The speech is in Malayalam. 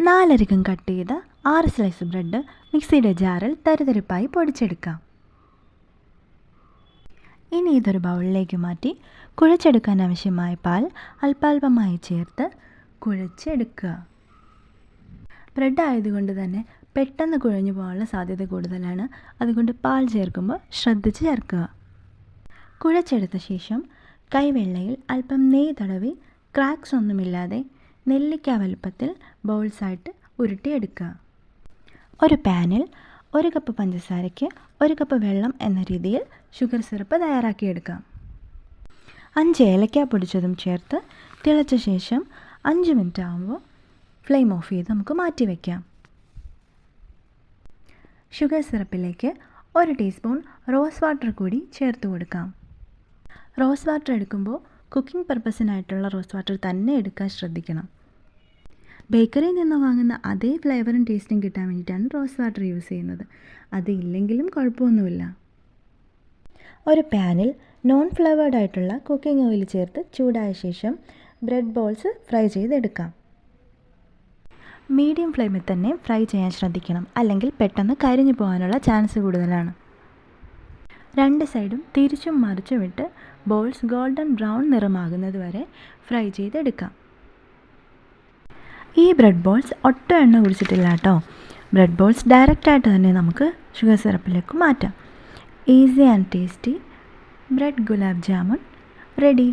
4 കട്ട് ചെയ്ത 6 സ്ലൈസ് ബ്രെഡ് മിക്സിയുടെ ജാറിൽ തരിതരിപ്പായി പൊടിച്ചെടുക്കാം. ഇനി ഇതൊരു ബൗളിലേക്ക് മാറ്റി കുഴച്ചെടുക്കാൻ ആവശ്യമായ പാൽ അല്പാൽപമായി ചേർത്ത് കുഴച്ചെടുക്കുക. ബ്രെഡ് ആയതുകൊണ്ട് തന്നെ പെട്ടെന്ന് കുഴഞ്ഞു പോകാനുള്ള സാധ്യത കൂടുതലാണ്. അതുകൊണ്ട് പാൽ ചേർക്കുമ്പോൾ ശ്രദ്ധിച്ച് ചേർക്കുക. കുഴച്ചെടുത്ത ശേഷം കൈവെള്ളയിൽ അല്പം നെയ്യ് തടവി ക്രാക്സ് ഒന്നുമില്ലാതെ നെല്ലിക്ക വലുപ്പത്തിൽ ബൗൾസായിട്ട് ഉരുട്ടിയെടുക്കുക. ഒരു പാനിൽ 1 കപ്പ് പഞ്ചസാരയ്ക്ക് 1 കപ്പ് വെള്ളം എന്ന രീതിയിൽ ഷുഗർ സിറപ്പ് തയ്യാറാക്കിയെടുക്കാം. 5 ഏലക്ക പൊടിച്ചതും ചേർത്ത് തിളച്ച ശേഷം 5 മിനിറ്റ് ആകുമ്പോൾ ഫ്ലെയിം ഓഫ് ചെയ്ത് നമുക്ക് മാറ്റി വയ്ക്കാം. ഷുഗർ സിറപ്പിലേക്ക് 1 ടീസ്പൂൺ റോസ് വാട്ടർ കൂടി ചേർത്ത് കൊടുക്കാം. റോസ് വാട്ടർ എടുക്കുമ്പോൾ കുക്കിംഗ് പർപ്പസിനായിട്ടുള്ള റോസ് വാട്ടർ തന്നെ എടുക്കാൻ ശ്രദ്ധിക്കണം. ബേക്കറിയിൽ നിന്ന് വാങ്ങുന്ന അതേ ഫ്ലേവറും ടേസ്റ്റും കിട്ടാൻ വേണ്ടിയിട്ടാണ് റോസ് വാട്ടർ യൂസ് ചെയ്യുന്നത്. അതില്ലെങ്കിലും കുഴപ്പമൊന്നുമില്ല. ഒരു പാനിൽ നോൺ ഫ്ലേവേർഡ് ആയിട്ടുള്ള കുക്കിംഗ് ഓയിൽ ചേർത്ത് ചൂടായ ശേഷം ബ്രെഡ് ബോൾസ് ഫ്രൈ ചെയ്തെടുക്കാം. മീഡിയം ഫ്ലെയിമിൽ തന്നെ ഫ്രൈ ചെയ്യാൻ ശ്രദ്ധിക്കണം, അല്ലെങ്കിൽ പെട്ടെന്ന് കരിഞ്ഞു പോകാനുള്ള ചാൻസ് കൂടുതലാണ്. 2 സൈഡും തിരിച്ചും മറിച്ചും ഇട്ട് ബോൾസ് ഗോൾഡൻ ബ്രൗൺ നിറമാകുന്നത് വരെ ഫ്രൈ ചെയ്തെടുക്കാം. ഈ ബ്രെഡ് ബോൾസ് ഒട്ടും എണ്ണ കുടിച്ചിട്ടില്ല കേട്ടോ. ബ്രെഡ് ബോൾസ് ഡയറക്റ്റായിട്ട് തന്നെ നമുക്ക് ഷുഗർ സിറപ്പിലേക്ക് മാറ്റാം. Easy and tasty bread gulab jamun ready.